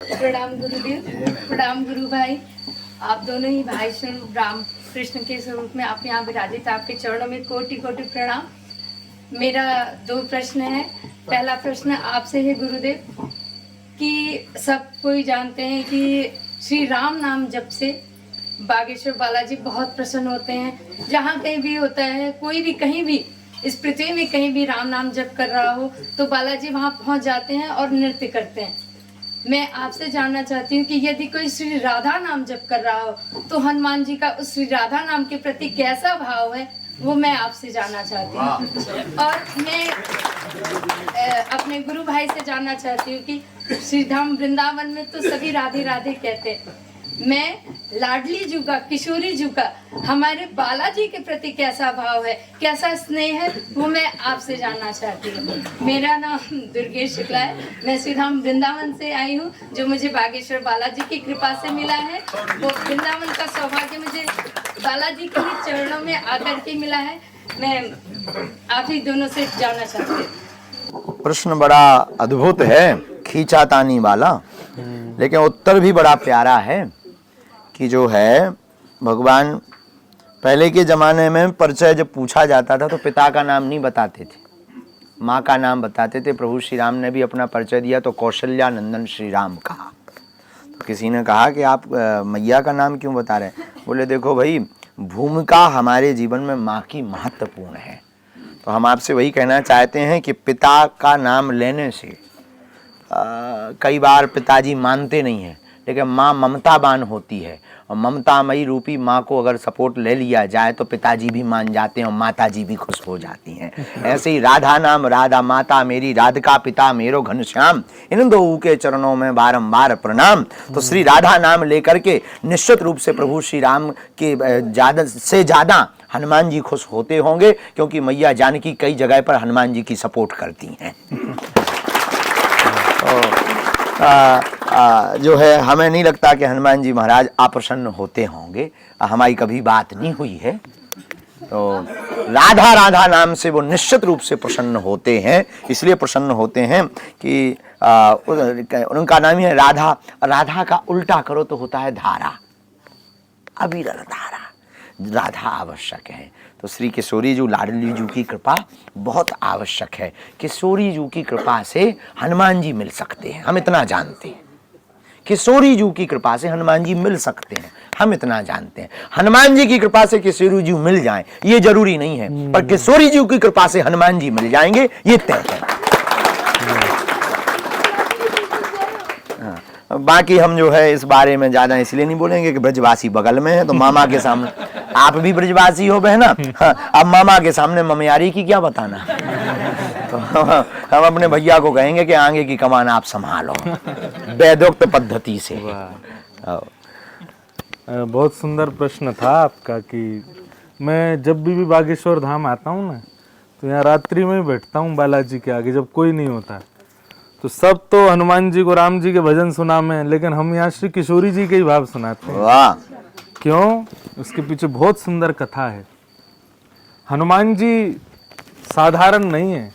प्रणाम गुरुदेव, प्रणाम गुरु भाई। आप दोनों ही भाई स्वरूप राम कृष्ण के स्वरूप में आप यहाँ विराजित, आपके चरणों में कोटि कोटि प्रणाम। मेरा 2 प्रश्न है। पहला प्रश्न आपसे है गुरुदेव कि सब कोई जानते हैं कि श्री राम नाम जप से बागेश्वर बालाजी बहुत प्रसन्न होते हैं। जहाँ कहीं भी होता है, कोई भी कहीं भी इस पृथ्वी में कहीं भी राम नाम जप कर रहा हो तो बालाजी वहाँ पहुँच जाते हैं और नृत्य करते हैं। मैं आपसे जानना चाहती हूँ कि यदि कोई श्री राधा नाम जप कर रहा हो तो हनुमान जी का उस श्री राधा नाम के प्रति कैसा भाव है, वो मैं आपसे जानना चाहती हूँ। और मैं अपने गुरु भाई से जानना चाहती हूँ कि श्री धाम वृंदावन में तो सभी राधे राधे कहते हैं, मैं लाडली जू का, किशोरी जू का हमारे बालाजी के प्रति कैसा भाव है, कैसा स्नेह है, वो मैं आपसे जानना चाहती हूँ। मेरा नाम दुर्गेश शुक्ला है। मैं श्री धाम वृंदावन से आई हूँ, जो मुझे बागेश्वर बालाजी की कृपा से मिला है। वो वृंदावन का सौभाग्य मुझे बालाजी के ही चरणों में आकर के मिला है। मैं आप ही दोनों से जानना चाहती हूँ। प्रश्न बड़ा अद्भुत है, खींचातानी वाला, लेकिन उत्तर भी बड़ा प्यारा है कि जो है भगवान पहले के ज़माने में परिचय जब पूछा जाता था तो पिता का नाम नहीं बताते थे, माँ का नाम बताते थे। प्रभु श्री राम ने भी अपना परिचय दिया तो कौशल्या नंदन श्री राम कहा। तो किसी ने कहा कि आप मैया का नाम क्यों बता रहे हैं? बोले देखो भाई, भूमिका हमारे जीवन में माँ की महत्वपूर्ण है। तो हम आपसे वही कहना चाहते हैं कि पिता का नाम लेने से कई बार पिताजी मानते नहीं हैं, लेकिन माँ ममतावान होती है और ममतामयी रूपी माँ को अगर सपोर्ट ले लिया जाए तो पिताजी भी मान जाते हैं और माता जी भी खुश हो जाती हैं। ऐसे ही राधा नाम, राधा माता मेरी, राधिका पिता मेरो घनश्याम, इन दो के चरणों में बारंबार प्रणाम। तो श्री राधा नाम लेकर के निश्चित रूप से प्रभु श्री राम के ज़्यादा से ज़्यादा हनुमान जी खुश होते होंगे, क्योंकि मैया जानकी कई जगह पर हनुमान जी की सपोर्ट करती हैं। जो है हमें नहीं लगता कि हनुमान जी महाराज अप्रसन्न होते होंगे, हमारी कभी बात नहीं हुई है। तो राधा राधा नाम से वो निश्चित रूप से प्रसन्न होते हैं। इसलिए प्रसन्न होते हैं कि उनका नाम ही है राधा। राधा का उल्टा करो तो होता है धारा, अविरल धारा। राधा आवश्यक है। तो श्री किशोरी जू, लाडली जू की कृपा बहुत आवश्यक है। किशोरी जू की कृपा से हनुमान जी मिल सकते हैं, हम इतना जानते हैं। किशोरी जू की कृपा से हनुमान जी मिल सकते हैं, हम इतना जानते हैं। हनुमान जी की कृपा से किशोरी जू मिल जाएं ये जरूरी नहीं है, पर किशोरी जू की कृपा से हनुमान जी मिल जाएंगे ये तय है। बाकी हम जो है इस बारे में ज्यादा इसलिए नहीं बोलेंगे कि ब्रजवासी बगल में है तो मामा के सामने, आप भी ब्रजवासी हो बहना, अब मामा के सामने ममियारी की क्या बताना। तो हम अपने भैया को कहेंगे कि आगे की कमान आप संभालो वेदोक्त पद्धति से। बहुत सुंदर प्रश्न था आपका कि मैं जब भी बागेश्वर धाम आता हूँ ना तो यहाँ रात्रि में बैठता हूँ बालाजी के आगे, जब कोई नहीं होता। तो सब तो हनुमान जी को, राम जी के भजन सुना में, लेकिन हम यहाँ श्री किशोरी जी के ही भाव सुनाते हैं। वाह! क्यों? उसके पीछे बहुत सुंदर कथा है। हनुमान जी साधारण नहीं है।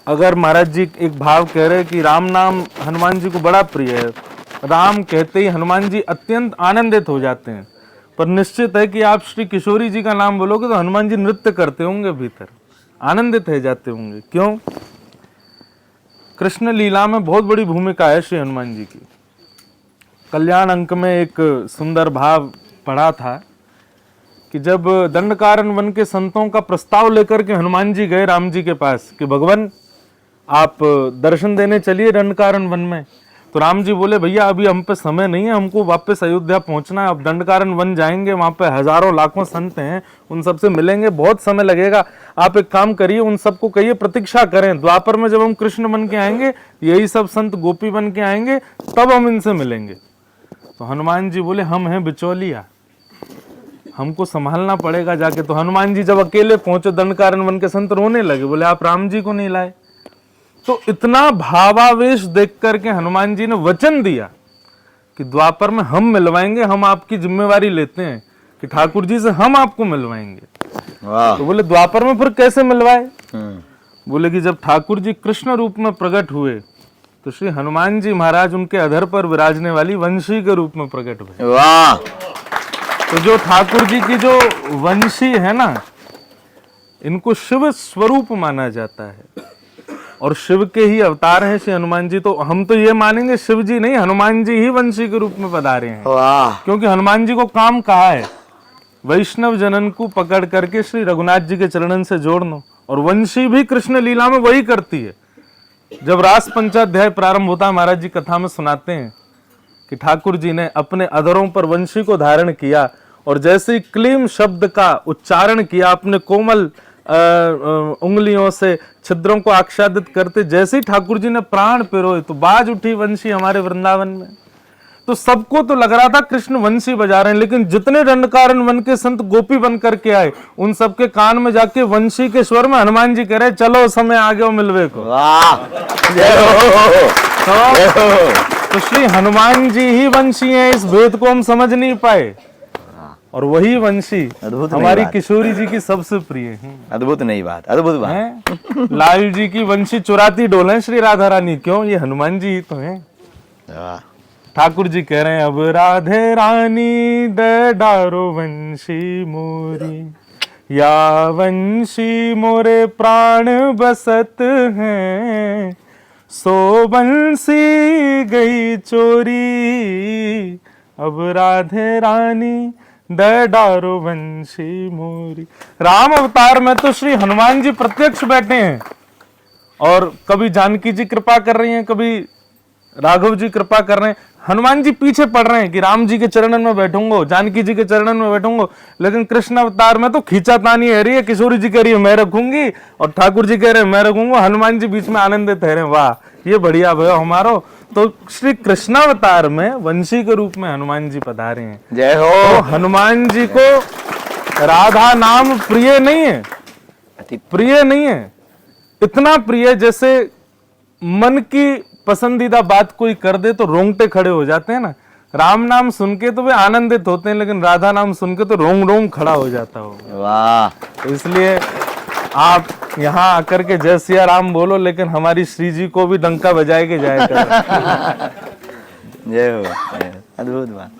अगर महाराज जी एक भाव कह रहे कि राम नाम हनुमान जी को बड़ा प्रिय है, राम कहते ही हनुमान जी अत्यंत आनंदित हो जाते हैं। पर निश्चित है कि आप श्री किशोरी जी का नाम बोलोगे तो हनुमान जी नृत्य करते होंगे, भीतर आनंदित हो जाते होंगे। क्यों? कृष्ण लीला में बहुत बड़ी भूमिका है श्री हनुमान जी की। कल्याण अंक में एक सुंदर भाव पढ़ा था कि जब दंडकारण्य वन के संतों का प्रस्ताव लेकर के हनुमान जी गए राम जी के पास कि भगवान आप दर्शन देने चलिए दंडकारण्य वन में, तो राम जी बोले भैया अभी हम पे समय नहीं है, हमको वापस अयोध्या पहुंचना है। अब दंडकारण्य वन जाएंगे, वहां पे हजारों लाखों संत हैं, उन सबसे मिलेंगे, बहुत समय लगेगा। आप एक काम करिए, उन सबको कहिए प्रतीक्षा करें, द्वापर में जब हम कृष्ण बन के आएंगे, यही सब संत गोपी बन के आएंगे, तब हम इनसे मिलेंगे। तो हनुमान जी बोले हम हैं बिचौलिया, हमको संभालना पड़ेगा जाके। तो हनुमान जी जब अकेले पहुंचे, दंडकारण्य वन के संत रोने लगे, बोले आप राम जी को नहीं लाए। तो इतना भावावेश देख करके हनुमान जी ने वचन दिया कि द्वापर में हम मिलवाएंगे, हम आपकी जिम्मेवारी लेते हैं कि ठाकुर जी से हम आपको मिलवाएंगे। तो बोले द्वापर में फिर कैसे मिलवाए? बोले कि जब ठाकुर जी कृष्ण रूप में प्रकट हुए तो श्री हनुमान जी महाराज उनके अधर पर विराजने वाली वंशी के रूप में प्रकट हुए। वाह। तो जो ठाकुर जी की जो वंशी है ना, इनको शिव स्वरूप माना जाता है और शिव के ही अवतार हैं श्री हनुमान जी। तो हम तो ये मानेंगे शिव जी नहीं, हनुमान जी ही वंशी के रूप में पधारे हैं। वाह। क्योंकि हनुमान जी को काम कहा है, वैष्णव जनन को पकड़ करके श्री रघुनाथ जी के चरणन से जोड़ना, और वंशी भी कृष्ण लीला में वही करती है। जब रास पंचाध्याय प्रारंभ होता है, महाराज जी कथा में सुनाते हैं कि ठाकुर जी ने अपने अधरों पर वंशी को धारण किया और जैसे ही क्लीम शब्द का उच्चारण किया, अपने कोमल उंगलियों से छिद्रों को आच्छादित करते, जैसे ही ठाकुर जी ने प्राण पिरोए तो बाज उठी वंशी हमारे वृंदावन में। तो सबको तो लग रहा था कृष्ण वंशी बजा रहे हैं, लेकिन जितने दंडकारण्य वन के संत गोपी बन करके आए, उन सबके कान में जाके वंशी के स्वर में हनुमान जी कह रहे चलो समय आ गया मिलवे को। वाह। जय हो। तो श्री हनुमान जी ही वंशी हैं, इस भेद को हम समझ नहीं पाए, और वही वंशी अद्भुत हमारी किशोरी जी की सबसे प्रिय है। अद्भुत नई बात, अद्भुत बात हैं? लाल जी की वंशी चुराती डोले श्री राधा रानी, क्यों? ये हनुमान जी ही तो हैं। वाह। ठाकुर जी कह रहे हैं अब राधे रानी दे डारो वंशी मोरी, या वंशी मोरे प्राण बसत हैं, सो बंसी गई चोरी, अब राधे रानी दे डारो वंशी मोरी। राम अवतार में तो श्री हनुमान जी प्रत्यक्ष बैठे हैं, और कभी जानकी जी कृपा कर रही हैं, कभी राघव जी कृपा कर रहे हैं, हनुमान जी पीछे पड़ रहे हैं कि राम जी के चरणन में बैठूंगा, जानकी जी के चरणन में बैठूंगा। लेकिन कृष्ण अवतार में तो खींचातानी है रही है, किशोरी जी कह रही है मैं रखूंगी, और ठाकुर जी कह रहे हैं मैं रखूंगा, हनुमान जी बीच में आनंदित है रहे, वाह ये बढ़िया भयो हमारो। तो श्री कृष्णावतार में वंशी के रूप में हनुमान जी पधारे हैं। जय हो। तो हनुमान जी को राधा नाम प्रिय नहीं है, प्रिय नहीं है, इतना प्रिय जैसे मन की पसंदीदा बात कोई कर दे तो रोंगटे खड़े हो जाते हैं ना। राम नाम सुन के तो वे आनंदित होते हैं, लेकिन राधा नाम सुन के तो रोंग रोंग खड़ा हो जाता हो। वाह। तो इसलिए आप यहाँ आकर के जय सिया राम बोलो, लेकिन हमारी श्री जी को भी डंका बजाए के जाएगा। जय हो। अद्भुत बात।